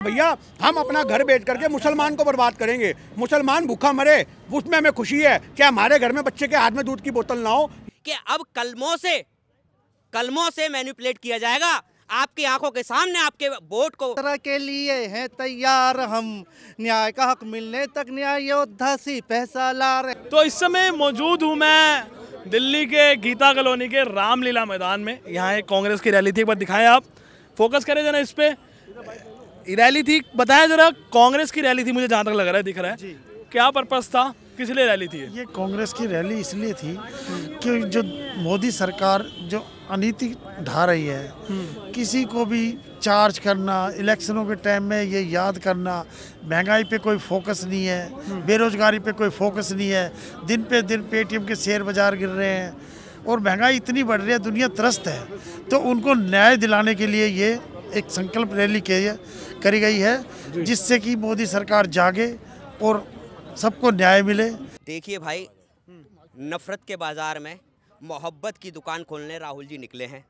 भैया हम अपना घर बेच करके मुसलमान को बर्बाद करेंगे, मुसलमान भूखा मरे उसमें हमें खुशी है। क्या हमारे घर में बच्चे के हाथ में दूध की बोतल ना हो? कि अब कलमों से मैनिपुलेट किया जाएगा आपकी आंखों के सामने, आपके वोट को तरह के लिए हैं तैयार हम, न्याय का हक मिलने तक न्याय योद्धा सी पैसा ला रहे। तो इस समय मौजूद हूँ मैं दिल्ली के गीता कॉलोनी के रामलीला मैदान में। यहाँ एक कांग्रेस की रैली थी, एक बार दिखाएं आप, फोकस करें जरा इस पे। रैली थी, बताया जरा, कांग्रेस की रैली थी, मुझे जहाँ तक लग रहा है, दिख रहा है, क्या पर्पस था, किस लिए रैली थी? ये कांग्रेस की रैली इसलिए थी कि जो मोदी सरकार जो अनीति ढा रही है, किसी को भी चार्ज करना, इलेक्शनों के टाइम में ये याद करना, महंगाई पे कोई फोकस नहीं है, बेरोजगारी पे कोई फोकस नहीं है, दिन पे दिन पेटीएम के शेयर बाजार गिर रहे हैं और महंगाई इतनी बढ़ रही है, दुनिया त्रस्त है। तो उनको न्याय दिलाने के लिए ये एक संकल्प रैली करी गई है, जिससे कि मोदी सरकार जागे और सबको न्याय मिले। देखिए भाई, नफरत के बाजार में मोहब्बत की दुकान खोलने राहुल जी निकले हैं।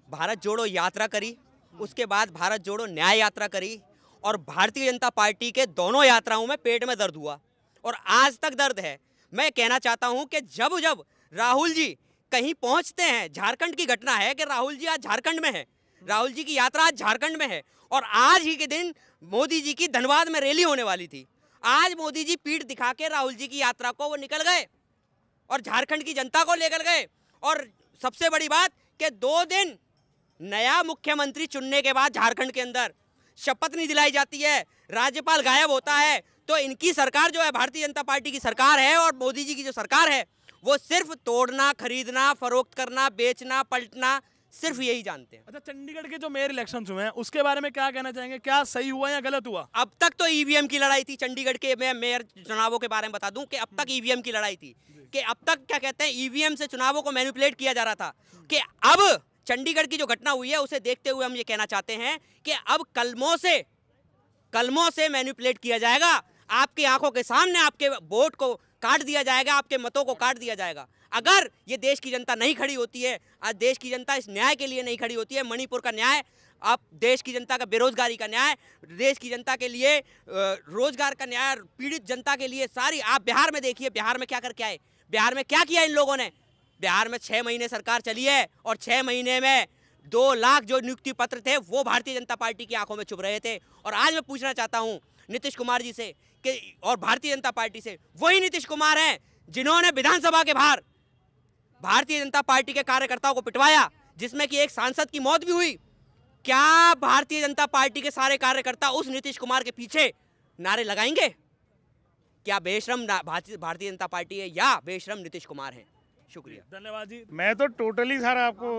भारत जोड़ो यात्रा करी, उसके बाद भारत जोड़ो न्याय यात्रा करी, और भारतीय जनता पार्टी के दोनों यात्राओं में पेट में दर्द हुआ और आज तक दर्द है। मैं कहना चाहता हूं कि जब जब राहुल जी कहीं पहुंचते हैं, झारखंड की घटना है कि राहुल जी आज झारखंड में है, राहुल जी की यात्रा आज झारखंड में है, और आज ही के दिन मोदी जी की धनबाद में रैली होने वाली थी। आज मोदी जी पीठ दिखा के राहुल जी की यात्रा को वो निकल गए और झारखंड की जनता को लेकर गए। और सबसे बड़ी बात कि 2 दिन नया मुख्यमंत्री चुनने के बाद झारखंड के अंदर शपथ नहीं दिलाई जाती है, राज्यपाल गायब होता है, तो इनकी सरकार जो है भारतीय जनता पार्टी की सरकार है, और मोदी जी की जो सरकार है वो सिर्फ तोड़ना, खरीदना, फरोख्त करना, बेचना, पलटना, सिर्फ यही जानते हैं। अच्छा, चंडीगढ़ के जो मेयर इलेक्शंस हुए हैं उसके बारे में क्या कहना चाहेंगे, क्या सही हुआ या गलत हुआ? अब तक तो ईवीएम की लड़ाई थी। चंडीगढ़ के मैं मेयर चुनावों के बारे में बता दूं कि अब तक ईवीएम की लड़ाई थी, कि अब तक क्या कहते हैं, ईवीएम से चुनावों को मैनिपुलेट किया जा रहा था। कि अब चंडीगढ़ की जो घटना हुई है उसे देखते हुए हम ये कहना चाहते हैं कि अब कलमों से मैनिपुलेट किया जाएगा, आपकी आंखों के सामने आपके वोट को काट दिया जाएगा, आपके मतों को काट दिया जाएगा। अगर ये देश की जनता नहीं खड़ी होती है, आज देश की जनता इस न्याय के लिए नहीं खड़ी होती है, मणिपुर का न्याय, आप देश की जनता का बेरोजगारी का न्याय, देश की जनता के लिए रोजगार का न्याय, पीड़ित जनता के लिए सारी, आप बिहार में देखिए, बिहार में क्या करके आए, बिहार में क्या किया इन लोगों ने। बिहार में 6 महीने सरकार चली है और 6 महीने में 2 लाख जो नियुक्ति पत्र थे वो भारतीय जनता पार्टी की आंखों में चुभ रहे थे। और आज मैं पूछना चाहता हूं नीतीश कुमार जी से कि, और भारतीय जनता पार्टी से, वही नीतीश कुमार हैं जिन्होंने विधानसभा के बाहर भारतीय जनता पार्टी के कार्यकर्ताओं को पिटवाया, जिसमें कि एक सांसद की मौत भी हुई। क्या भारतीय जनता पार्टी के सारे कार्यकर्ता उस नीतीश कुमार के पीछे नारे लगाएंगे? क्या बेशरम भारतीय जनता पार्टी है या बेशरम नीतीश कुमार है? शुक्रिया, धन्यवाद जी। मैं तो टोटली सर आपको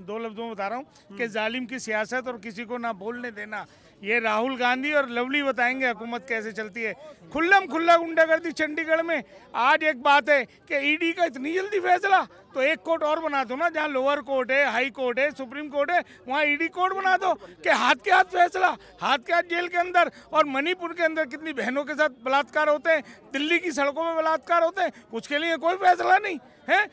2 लफ्जों में बता रहा हूँ कि जालिम की सियासत और किसी को ना बोलने देना, ये राहुल गांधी और लवली बताएंगे हुकूमत कैसे चलती है। खुल्ला गुंडागर्दी चंडीगढ़ में। आज एक बात है कि ईडी का इतनी जल्दी फैसला, तो एक कोर्ट और बना दो ना, जहाँ लोअर कोर्ट है, हाई कोर्ट है, सुप्रीम कोर्ट है, वहाँ ईडी कोर्ट बना दो कि हाथ के हाथ फैसला, हाथ के हाथ जेल के अंदर। और मणिपुर के अंदर कितनी बहनों के साथ बलात्कार होते हैं, दिल्ली की सड़कों में बलात्कार होते हैं, उसके लिए कोई फैसला नहीं है।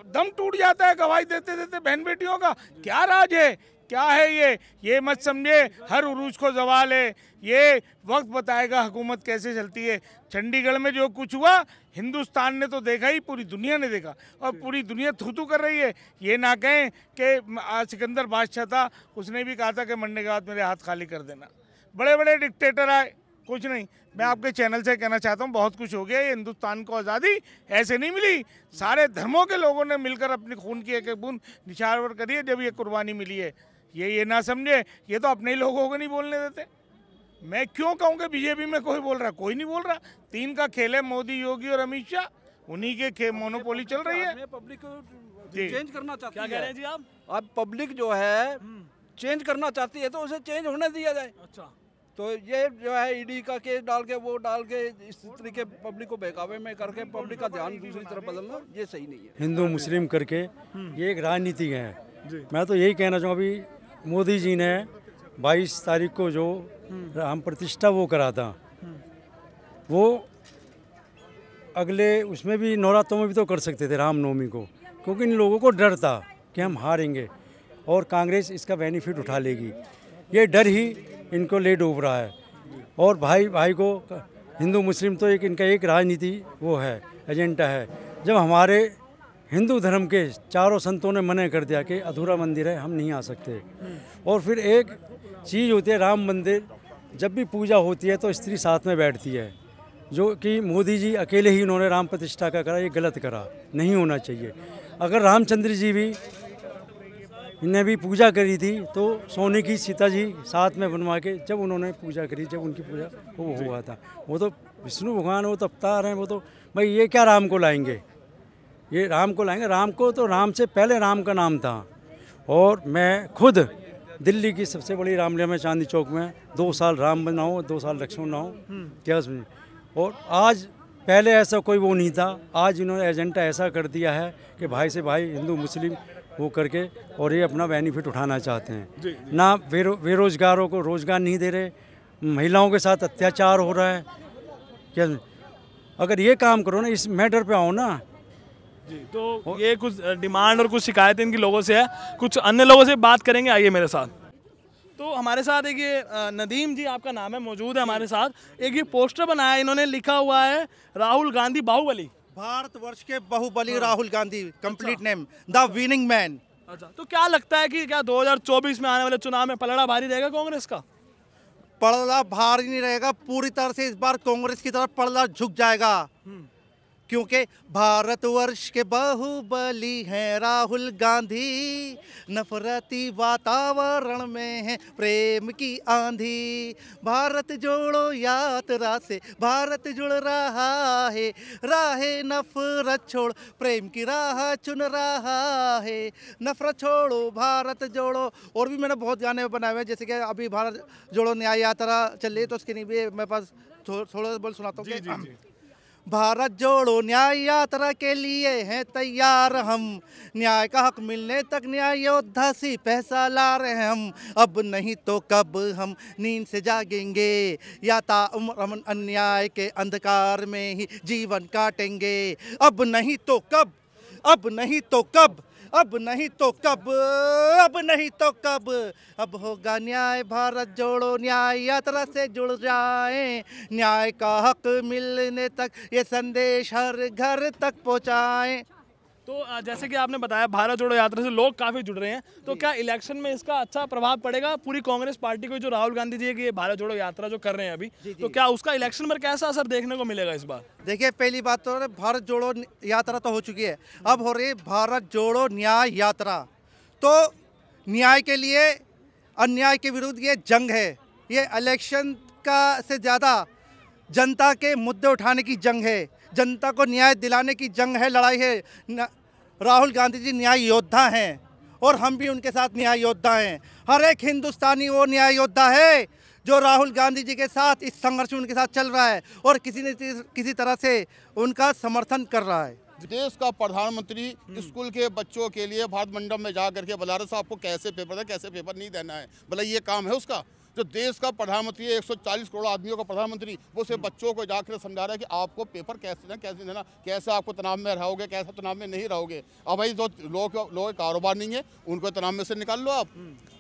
दम टूट जाता है गवाही देते देते बहन बेटियों का। क्या राज है, क्या है ये मत समझे हर उरूज को जवाल है। ये वक्त बताएगा हुकूमत कैसे चलती है। चंडीगढ़ में जो कुछ हुआ हिंदुस्तान ने तो देखा ही, पूरी दुनिया ने देखा, और पूरी दुनिया थू कर रही है। ये ना कहें कि सिकंदर बादशाह था, उसने भी कहा था कि मरने के बाद मेरे हाथ खाली कर देना। बड़े बड़े डिक्टेटर आए, कुछ नहीं। मैं आपके चैनल से कहना चाहता हूँ, बहुत कुछ हो गया। ये हिंदुस्तान को आज़ादी ऐसे नहीं मिली, सारे धर्मों के लोगों ने मिलकर अपनी खून की एक बूंद निछावर करी है, जब ये कुर्बानी मिली है। ये ना समझे, ये तो अपने ही लोगों को नहीं बोलने देते। मैं क्यों कहूँ कि बीजेपी में कोई बोल रहा, कोई नहीं बोल रहा। 3 का खेल है, मोदी, योगी और अमित शाह, उन्हीं के मोनोपोली चल रही है। पब्लिक को चेंज करना चाहती है। क्या कह रहे हैं जी आप? अब पब्लिक जो है चेंज करना चाहती है, तो उसे चेंज होने दिया जाए। अच्छा, तो ये जो है ईडी का केस डाल के, वो डाल के, इस तरीके पब्लिक को बहकावे में करके पब्लिक का ध्यान दूसरी तरफ बदलना, ये सही नहीं है। हिंदू मुस्लिम करके ये एक राजनीति है। मैं तो यही कहना चाहूँ, अभी मोदी जी ने 22 तारीख को जो राम प्रतिष्ठा वो करा था, वो अगले उसमें भी नवरात्रों में भी तो कर सकते थे, रामनवमी को, क्योंकि इन लोगों को डर था कि हम हारेंगे और कांग्रेस इसका बेनिफिट उठा लेगी। ये डर ही इनको ले डूब रहा है। और भाई भाई को हिंदू मुस्लिम तो एक इनका एक राजनीति वो है, एजेंडा है। जब हमारे हिंदू धर्म के चारों संतों ने मना कर दिया कि अधूरा मंदिर है, हम नहीं आ सकते। और फिर एक चीज़ होती है राम मंदिर, जब भी पूजा होती है तो स्त्री साथ में बैठती है, जो कि मोदी जी अकेले ही उन्होंने राम प्रतिष्ठा का करा, ये गलत करा, नहीं होना चाहिए। अगर रामचंद्र जी भी इन्हें भी पूजा करी थी तो सोने की सीता जी साथ में बनवा के जब उन्होंने पूजा करी, जब उनकी पूजा वो हुआ था, वो तो विष्णु भगवान, वो तो अवतार हैं, वो तो भाई ये क्या राम को लाएंगे, ये राम को लाएंगे? राम को तो राम से पहले राम का नाम था। और मैं खुद दिल्ली की सबसे बड़ी रामलीला में चांदनी चौक में 2 साल राम बना हूँ, 2 साल लक्ष्मण बना हूँ, क्या उसमें। और आज पहले ऐसा कोई वो नहीं था, आज इन्होंने एजेंडा ऐसा कर दिया है कि भाई से भाई हिंदू मुस्लिम वो करके और ये अपना बेनिफिट उठाना चाहते हैं। ना बेरोजगारों को रोजगार नहीं दे रहे, महिलाओं के साथ अत्याचार हो रहा है। क्या अगर ये काम करो ना, इस मैटर पे आओ ना जी। तो ये कुछ डिमांड और कुछ शिकायतें इनकी लोगों से है, कुछ अन्य लोगों से बात करेंगे, आइए मेरे साथ। तो हमारे साथ एक ये नदीम जी आपका नाम है, मौजूद है हमारे साथ। एक ये पोस्टर बनाया है, इन्होंने लिखा हुआ है राहुल गांधी बाहुबली, भारतवर्ष के Baahubali Rahul Gandhi, complete name, the winning man. अच्छा, तो क्या लगता है कि क्या 2024 में आने वाले चुनाव में पलड़ा भारी रहेगा कांग्रेस का? पलड़ा भारी नहीं रहेगा, पूरी तरह से इस बार कांग्रेस की तरफ पलड़ा झुक जाएगा, क्योंकि भारतवर्ष के बाहुबली हैं राहुल गांधी, नफरती वातावरण में है प्रेम की आंधी। भारत जोड़ो यात्रा से भारत जुड़ रहा है, राहे नफरत छोड़ प्रेम की राह चुन रहा है। नफरत छोड़ो भारत जोड़ो। और भी मैंने बहुत गाने बनाए हुए हैं, जैसे कि अभी भारत जोड़ो न्याय यात्रा चल रही है, तो उसके लिए भी मेरे पास थोड़ा बोल सुनाता हूँ। भारत जोड़ो न्याय यात्रा के लिए हैं तैयार हम, न्याय का हक मिलने तक न्याय योद्धा सी पैसा ला रहे हैं हम। अब नहीं तो कब हम नींद से जागेंगे, या ताउम्र हम अन्याय के अंधकार में ही जीवन काटेंगे। अब नहीं तो कब, अब नहीं तो कब, अब नहीं तो कब, अब नहीं तो कब, अब होगा न्याय। भारत जोड़ो न्याय यात्रा से जुड़ जाएं, न्याय का हक मिलने तक ये संदेश हर घर तक पहुंचाएं। तो जैसे कि आपने बताया भारत जोड़ो यात्रा से लोग काफ़ी जुड़ रहे हैं, तो क्या इलेक्शन में इसका अच्छा प्रभाव पड़ेगा पूरी कांग्रेस पार्टी को, जो राहुल गांधी जी की भारत जोड़ो यात्रा जो कर रहे हैं अभी, तो क्या उसका इलेक्शन पर कैसा असर देखने को मिलेगा इस बार? देखिए, पहली बात तो भारत जोड़ो यात्रा तो हो चुकी है, अब हो रही भारत जोड़ो न्याय यात्रा। तो न्याय के लिए अन्याय के विरुद्ध ये जंग है, ये इलेक्शन का से ज़्यादा जनता के मुद्दे उठाने की जंग है, जनता को न्याय दिलाने की जंग है, लड़ाई है। राहुल गांधी जी न्याय योद्धा हैं और हम भी उनके साथ न्याय योद्धा हैं। हर एक हिंदुस्तानी वो न्याय योद्धा है जो राहुल गांधी जी के साथ इस संघर्ष में उनके साथ चल रहा है और किसी न किसी तरह से उनका समर्थन कर रहा है। देश का प्रधानमंत्री स्कूल के बच्चों के लिए भारत मंडप में जा करके बता रहा था आपको कैसे पेपर है, कैसे पेपर नहीं देना है। भला ये काम है उसका? जो देश का प्रधानमंत्री है, 140 करोड़ आदमियों का प्रधानमंत्री, वो सिर्फ बच्चों को जाकर समझा रहा है कि आपको पेपर कैसे देना, कैसे देना, कैसे आपको तनाव में रहोगे, कैसे तनाव में नहीं रहोगे। अब भाई जो लोग कारोबार नहीं है उनको तनाव में से निकाल लो आप।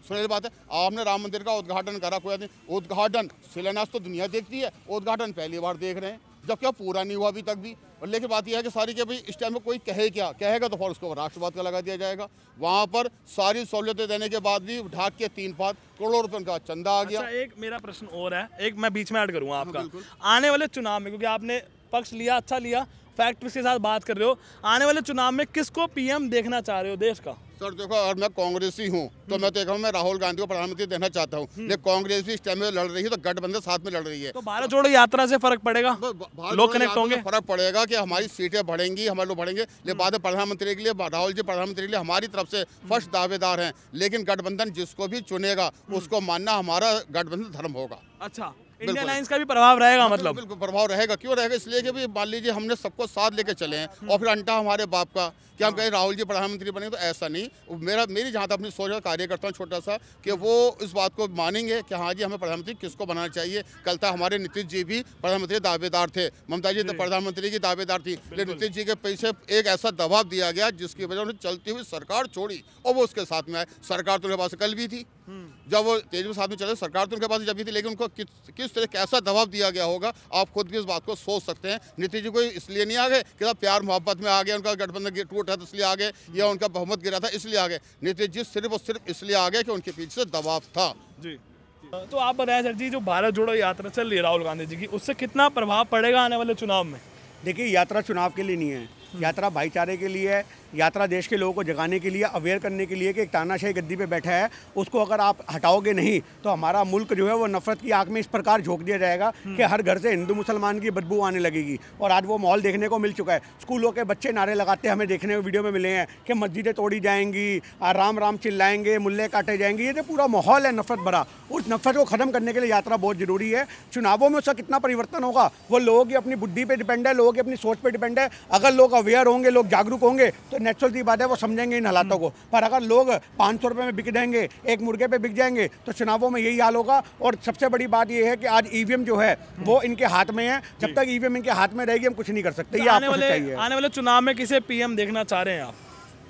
सुनिए बात है, आपने राम मंदिर का उद्घाटन करा, कोई आदमी उद्घाटन शिलान्यास तो दुनिया देखती है, उद्घाटन पहली बार देख रहे हैं, जब क्या पूरा नहीं हुआ अभी तक भी। और लेकिन बात यह है कि सारी के भाई इस टाइम में कोई कहे क्या, कहेगा तो फिर उसको राष्ट्रवाद का लगा दिया जाएगा। वहाँ पर सारी सहूलियतें देने के बाद भी ढाक के 3-5 करोड़ रुपए का चंदा आ गया। अच्छा, एक मेरा प्रश्न और है, एक मैं बीच में ऐड करूँगा आपका। आने वाले चुनाव में, क्योंकि आपने पक्ष लिया, अच्छा लिया, फैक्ट्स के साथ बात कर रहे हो, आने वाले चुनाव में किसको पीएम देखना चाह रहे हो देश का? सर देखो, अगर मैं कांग्रेसी हूँ तो मैं तो एक मैं राहुल गांधी को प्रधानमंत्री देना चाहता हूँ, लेकिन कांग्रेस भी इस टाइम में लड़ रही है तो गठबंधन साथ में लड़ रही है। तो भारत जोड़ो यात्रा से फर्क पड़ेगा, लोग कनेक्ट होंगे, फर्क पड़ेगा कि हमारी सीटें बढ़ेंगी, हमारे लोग बढ़ेंगे। लेकिन बाद में प्रधानमंत्री के लिए राहुल जी प्रधानमंत्री के लिए हमारी तरफ से फर्स्ट दावेदार हैं, लेकिन गठबंधन जिसको भी चुनेगा उसको मानना हमारा गठबंधन धर्म होगा। अच्छा, इंडियन अलायंस का भी प्रभाव रहेगा? मतलब बिल्कुल प्रभाव रहेगा। क्यों रहेगा? इसलिए कि भी मान लीजिए हमने सबको साथ लेके चले हैं और फिर अंटा हमारे बाप का कि हम कहें राहुल जी प्रधानमंत्री बने, तो ऐसा नहीं। मेरी जहाँ तक अपनी सोच का कार्य करता हूँ छोटा सा, कि वो इस बात को मानेंगे कि हाँ जी हमें प्रधानमंत्री किसको बनाना चाहिए। कल तक हमारे नीतीश जी भी प्रधानमंत्री दावेदार थे, ममता जी प्रधानमंत्री की दावेदार थी, लेकिन नीतीश जी के पीछे एक ऐसा दबाव दिया गया जिसकी वजह उन्हें चलती हुई सरकार छोड़ी और वो उसके साथ में आए। सरकार तो उनके पास कल भी थी, जब वो तेज में साथ में चले, सरकार तो उनके पास जब भी थी, लेकिन उनको किस तरह कैसा दबाव दिया गया होगा आप खुद भी इस बात को सोच सकते हैं। नीतीश जी को इसलिए नहीं आ गए कि प्यार मोहब्बत में आ गए, उनका गठबंधन टूटा था इसलिए आ गए, या उनका बहुमत गिरा था इसलिए आ गए। नीतीश जी सिर्फ और सिर्फ इसलिए आ गए कि उनके पीछे से दबाव था। जी, तो आप बताएं सर जी, जो भारत जोड़ो यात्रा चल रही है राहुल गांधी जी की, उससे कितना प्रभाव पड़ेगा आने वाले चुनाव में? देखिए, यात्रा चुनाव के लिए नहीं है, यात्रा भाईचारे के लिए है, यात्रा देश के लोगों को जगाने के लिए, अवेयर करने के लिए कि एक तानाशाही गद्दी पे बैठा है, उसको अगर आप हटाओगे नहीं तो हमारा मुल्क जो है वो नफरत की आग में इस प्रकार झोंक दिया जाएगा कि हर घर से हिंदू मुसलमान की बदबू आने लगेगी। और आज वो माहौल देखने को मिल चुका है। स्कूलों के बच्चे नारे लगाते हमें देखने वीडियो में मिले हैं कि मस्जिदें तोड़ी जाएंगी, राम राम चिल्लाएंगे, मुल्ले काटे जाएंगे। ये जो पूरा माहौल है नफरत भरा, उस नफरत को ख़त्म करने के लिए यात्रा बहुत ज़रूरी है। चुनावों में उसका कितना परिवर्तन होगा वो लोगों की अपनी बुद्धि पर डिपेंड है, लोगों की अपनी सोच पर डिपेंड है। अगर लोग अवेयर होंगे, लोग जागरूक होंगे तो नेचुरल सी बात है वो समझेंगे इन हालातों को। पर अगर लोग 500 रुपये में बिक जाएंगे, एक मुर्गे पे बिक जाएंगे, तो चुनावों में यही हाल होगा। और सबसे बड़ी बात यह है कि आज ईवीएम जो है वो इनके हाथ में है। जब तक ईवीएम इनके हाथ में रहेगी हम कुछ नहीं कर सकते। ये आपको सच्चाई है। आने वाले चुनाव में किसे पीएम देखना चाह रहे हैं आप?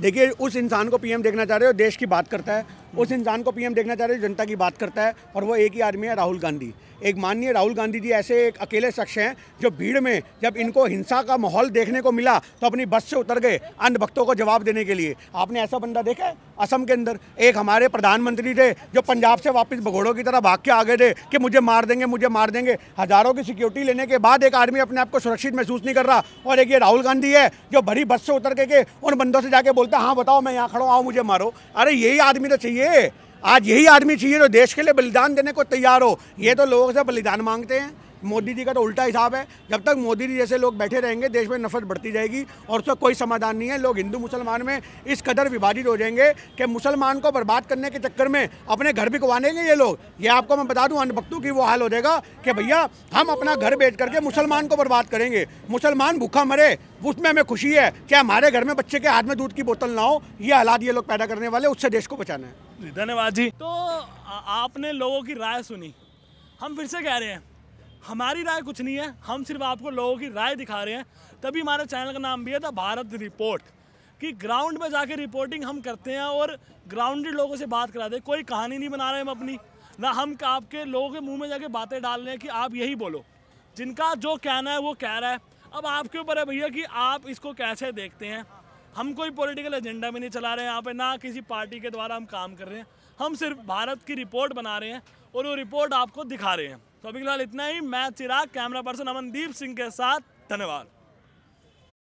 देखिए, उस इंसान को पीएम देखना चाह रहे हो देश की बात करता है, उस इंसान को पीएम देखना चाह रहे हो जनता की बात करता है, और वो एक ही आदमी है, राहुल गांधी। एक माननीय राहुल गांधी जी ऐसे एक अकेले शख्स हैं जो भीड़ में जब इनको हिंसा का माहौल देखने को मिला तो अपनी बस से उतर गए अन्य भक्तों को जवाब देने के लिए। आपने ऐसा बंदा देखा है असम के अंदर? एक हमारे प्रधानमंत्री थे जो पंजाब से वापस भगोड़ों की तरह भाग के आ गए थे कि मुझे मार देंगे, मुझे मार देंगे। हज़ारों की सिक्योरिटी लेने के बाद एक आदमी अपने आप को सुरक्षित महसूस नहीं कर रहा। और एक ये राहुल गांधी है जो भरी बस से उतर के उन बंदों से जाके बोलता है हाँ बताओ मैं यहाँ खड़ा हूँ, आओ मुझे मारो। अरे यही आदमी तो चाहिए, आज यही आदमी चाहिए जो देश के लिए बलिदान देने को तैयार हो। ये तो लोगों से बलिदान मांगते हैं। मोदी जी का तो उल्टा हिसाब है। जब तक मोदी जी जैसे लोग बैठे रहेंगे देश में नफरत बढ़ती जाएगी और उसका कोई समाधान नहीं है। लोग हिंदू मुसलमान में इस कदर विभाजित हो जाएंगे कि मुसलमान को बर्बाद करने के चक्कर में अपने घर भी गंवाएंगे ये लोग। ये आपको मैं बता दूं, अन्य भक्तों की वो हाल हो जाएगा कि भैया हम अपना घर बेच करके मुसलमान को बर्बाद करेंगे, मुसलमान भूखा मरे, उसमें हमें खुशी है कि हमारे घर में बच्चे के हाथ में दूध की बोतल ना हो। ये हालात ये लोग पैदा करने वाले, उससे देश को बचाना है। धन्यवाद जी। तो आपने लोगों की राय सुनी, हम फिर से कह रहे हैं हमारी राय कुछ नहीं है, हम सिर्फ आपको लोगों की राय दिखा रहे हैं। तभी हमारे चैनल का नाम भी है द भारत रिपोर्ट, कि ग्राउंड में जाके रिपोर्टिंग हम करते हैं और ग्राउंडेड लोगों से बात कराते हैं। कोई कहानी नहीं बना रहे हम अपनी, ना हम आपके लोगों के मुंह में जाके बातें डाल रहे हैं कि आप यही बोलो। जिनका जो कहना है वो कह रहा है। अब आपके ऊपर है भैया कि आप इसको कैसे देखते हैं। हम कोई पॉलिटिकल एजेंडा भी नहीं चला रहे हैं यहाँ पे, ना किसी पार्टी के द्वारा हम काम कर रहे हैं। हम सिर्फ भारत की रिपोर्ट बना रहे हैं और वो रिपोर्ट आपको दिखा रहे हैं। तो अभी फिलहाल इतना ही। मैं चिराग, कैमरा पर्सन अमनदीप सिंह के साथ। धन्यवाद।